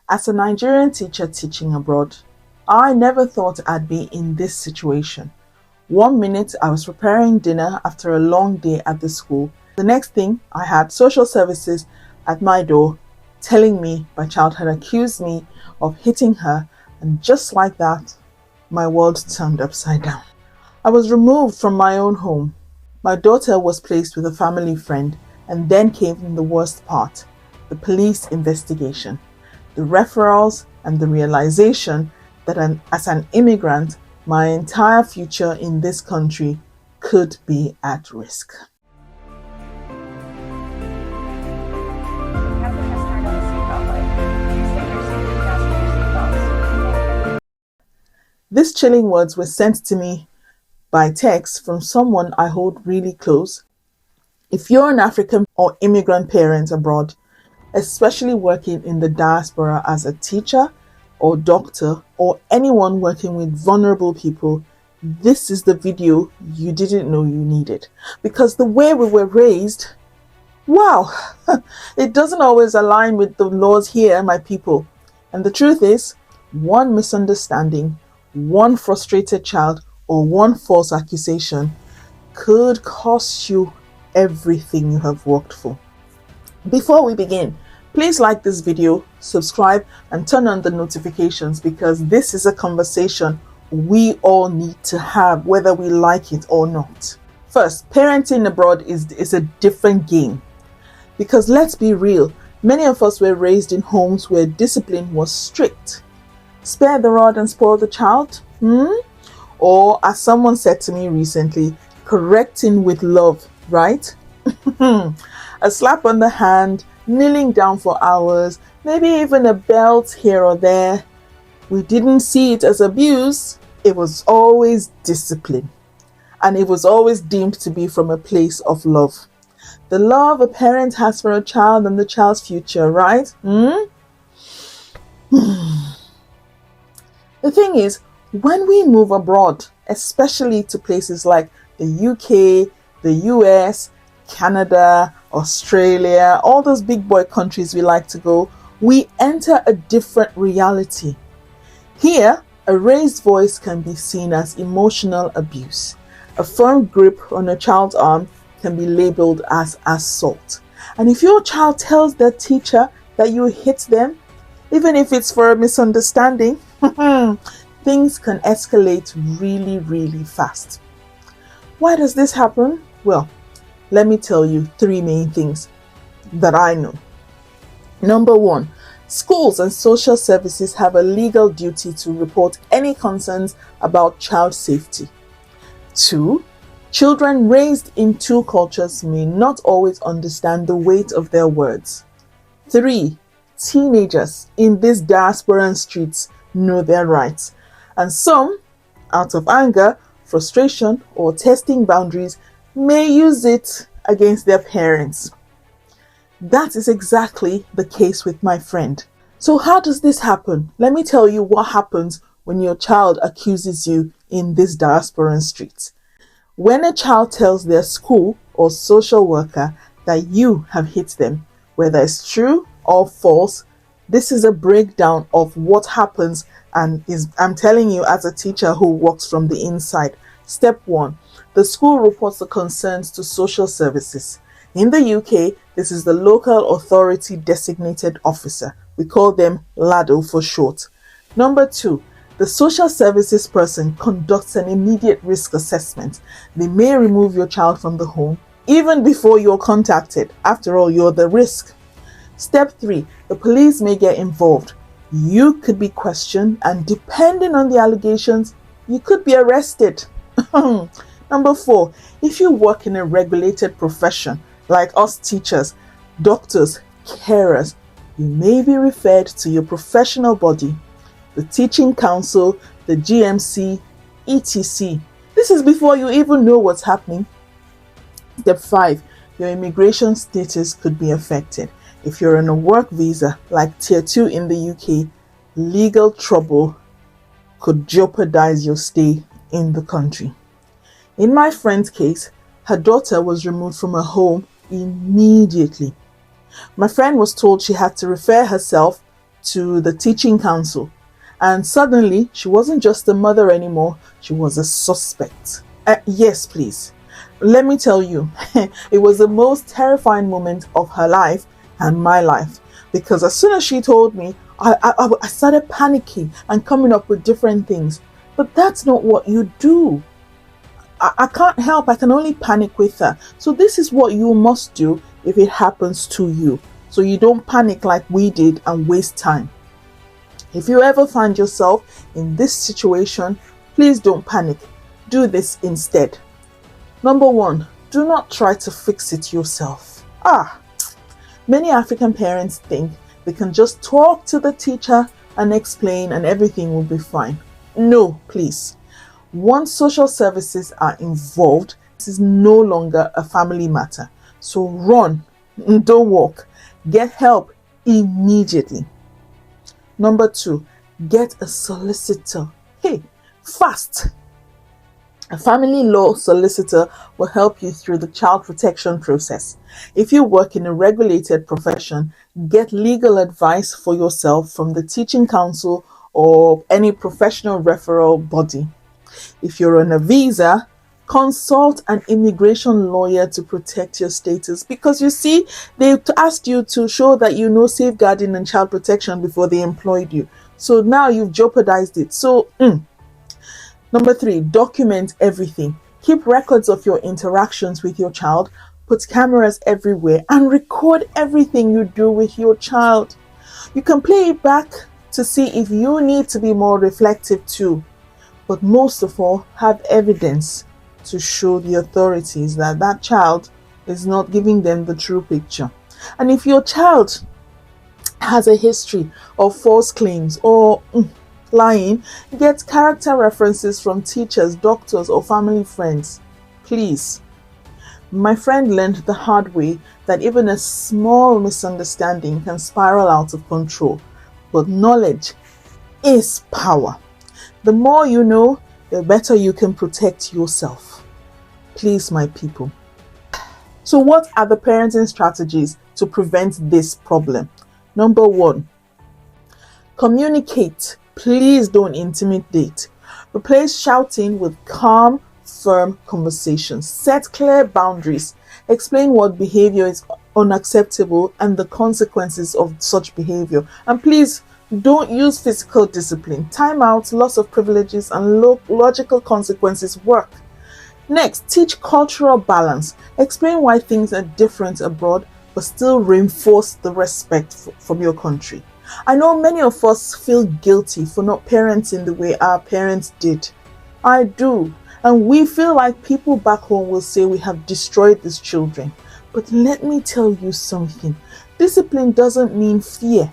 As a Nigerian teacher teaching abroad, I never thought I'd be in this situation. One minute I was preparing dinner after a long day at the school. The next thing I had social services at my door telling me my child had accused me of hitting her, and just like that, my world turned upside down. I was removed from my own home. My daughter was placed with a family friend, and then came the worst part, the police investigation, the referrals, and the realization that as an immigrant, my entire future in this country could be at risk. These chilling words were sent to me by text from someone I hold really close. If you're an African or immigrant parent abroad, especially working in the diaspora as a teacher or doctor or anyone working with vulnerable people, this is the video you didn't know you needed. Because the way we were raised, wow, it doesn't always align with the laws here, my people. And the truth is, one misunderstanding, one frustrated child, or one false accusation could cost you everything you have worked for. Before we begin, please like this video, subscribe, and turn on the notifications, because this is a conversation we all need to have, whether we like it or not. First, parenting abroad is a different game. Because let's be real, many of us were raised in homes where discipline was strict. Spare the rod and spoil the child? Or, as someone said to me recently, correcting with love, right? A slap on the hand, kneeling down for hours, maybe even a belt here or there. We didn't see it as abuse. It was always discipline. And it was always deemed to be from a place of love. The love a parent has for a child and the child's future, right? The thing is, when we move abroad, especially to places like the UK, the US, Canada, Australia, all those big boy countries we like to go, we enter a different reality. Here, a raised voice can be seen as emotional abuse. A firm grip on a child's arm can be labeled as assault. And if your child tells their teacher that you hit them, even if it's for a misunderstanding, things can escalate really, really fast. Why does this happen? Well, let me tell you 3 main things that I know. Number 1, schools and social services have a legal duty to report any concerns about child safety. 2, children raised in 2 cultures may not always understand the weight of their words. 3, teenagers in these diasporan streets know their rights, and some, out of anger, frustration, or testing boundaries, may use it against their parents. That is exactly the case with my friend. So how does this happen? Let me tell you what happens when your child accuses you in this diasporan streets. When a child tells their school or social worker that you have hit them, whether it's true or false, this is a breakdown of what happens, and I'm telling you as a teacher who works from the inside. Step 1, the school reports the concerns to social services. In the UK, this is the local authority designated officer. We call them LADO for short. Number 2, the social services person conducts an immediate risk assessment. They may remove your child from the home even before you're contacted. After all, you're the risk. Step 3, the police may get involved. You could be questioned, and depending on the allegations, you could be arrested. Number 4, if you work in a regulated profession like us teachers, doctors, carers, you may be referred to your professional body, the teaching council, the GMC, etc. This is before you even know what's happening. Step 5, your immigration status could be affected. If you're on a work visa like Tier 2 in the UK, legal trouble could jeopardize your stay in the country. In my friend's case, her daughter was removed from her home immediately. My friend was told she had to refer herself to the teaching council. And suddenly, she wasn't just a mother anymore, she was a suspect. Yes, please. Let me tell you, it was the most terrifying moment of her life and my life. Because as soon as she told me, I started panicking and coming up with different things. But that's not what you do. I can't help, I can only panic with her. So this is what you must do if it happens to you. So you don't panic like we did and waste time. If you ever find yourself in this situation, please don't panic. Do this instead. Number 1, do not try to fix it yourself. Many African parents think they can just talk to the teacher and explain and everything will be fine. No, please. Once social services are involved, this is no longer a family matter. So run, don't walk. Get help immediately. Number 2, get a solicitor. Hey, fast. A family law solicitor will help you through the child protection process. If you work in a regulated profession, get legal advice for yourself from the teaching council or any professional referral body. If you're on a visa, consult an immigration lawyer to protect your status, because you see, they asked you to show that you know safeguarding and child protection before they employed you. So now you've jeopardized it. So, Number 3, document everything. Keep records of your interactions with your child, put cameras everywhere, and record everything you do with your child. You can play it back to see if you need to be more reflective too. But most of all, have evidence to show the authorities that that child is not giving them the true picture. And if your child has a history of false claims or lying, get character references from teachers, doctors, or family friends. Please. My friend learned the hard way that even a small misunderstanding can spiral out of control. But knowledge is power. The more you know, the better you can protect yourself. Please, my people. So what are the parenting strategies to prevent this problem? Number 1, communicate. Please don't intimidate. Replace shouting with calm, firm conversations. Set clear boundaries. Explain what behavior is unacceptable and the consequences of such behavior. And please don't use physical discipline. Timeouts, loss of privileges, and logical consequences work. Next, teach cultural balance. Explain why things are different abroad, but still reinforce the respect from your country. I know many of us feel guilty for not parenting the way our parents did. I do. And we feel like people back home will say we have destroyed these children. But let me tell you something. Discipline doesn't mean fear.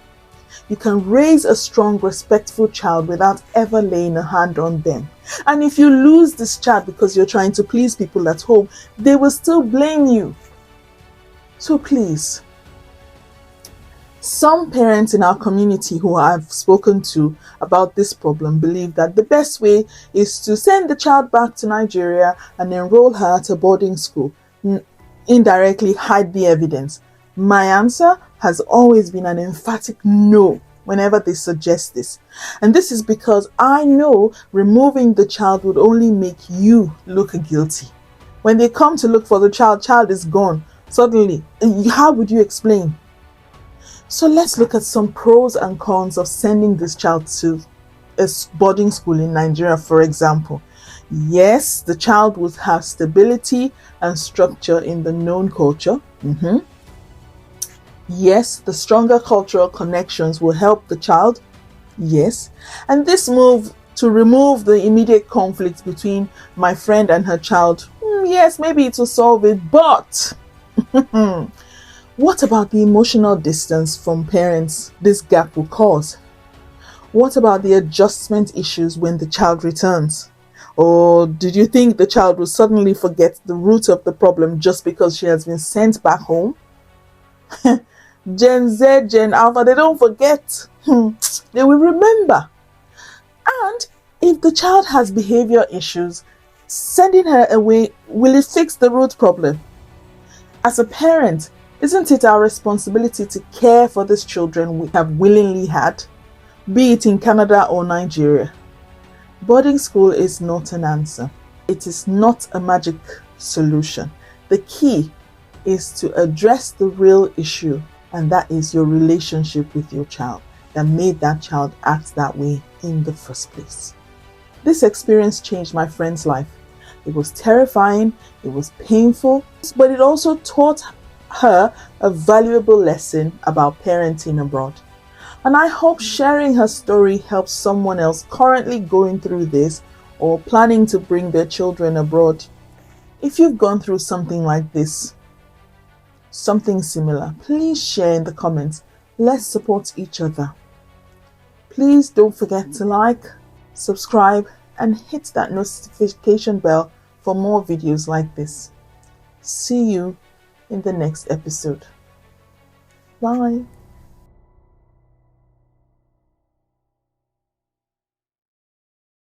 You can raise a strong, respectful child without ever laying a hand on them. And if you lose this child because you're trying to please people at home, they will still blame you. So please, some parents in our community who I've spoken to about this problem believe that the best way is to send the child back to Nigeria and enroll her at a boarding school. Indirectly hide the evidence. My answer has always been an emphatic no whenever they suggest this. And this is because I know removing the child would only make you look guilty. When they come to look for the child is gone. Suddenly, how would you explain? So let's look at some pros and cons of sending this child to a boarding school in Nigeria, for example. Yes, the child will have stability and structure in the known culture. Yes, the stronger cultural connections will help the child. Yes, and this move to remove the immediate conflict between my friend and her child, yes, maybe it will solve it, but what about the emotional distance from parents this gap will cause? What about the adjustment issues when the child returns? Or did you think the child will suddenly forget the root of the problem just because she has been sent back home? Gen Z, Gen Alpha, they don't forget. They will remember. And if the child has behavior issues, sending her away, will it fix the root problem? As a parent, Isn't it our responsibility to care for these children we have willingly had, be it in Canada or Nigeria? Boarding school is not an answer. It is not a magic solution. The key is to address the real issue, and that is your relationship with your child that made that child act that way in the first place. This experience changed my friend's life. It was terrifying, it was painful, but it also taught her a valuable lesson about parenting abroad. And I hope sharing her story helps someone else currently going through this or planning to bring their children abroad. If you've gone through something like this, something similar, please share in the comments. Let's support each other. Please don't forget to like, subscribe, and hit that notification bell for more videos like this. See you in the next episode. Bye.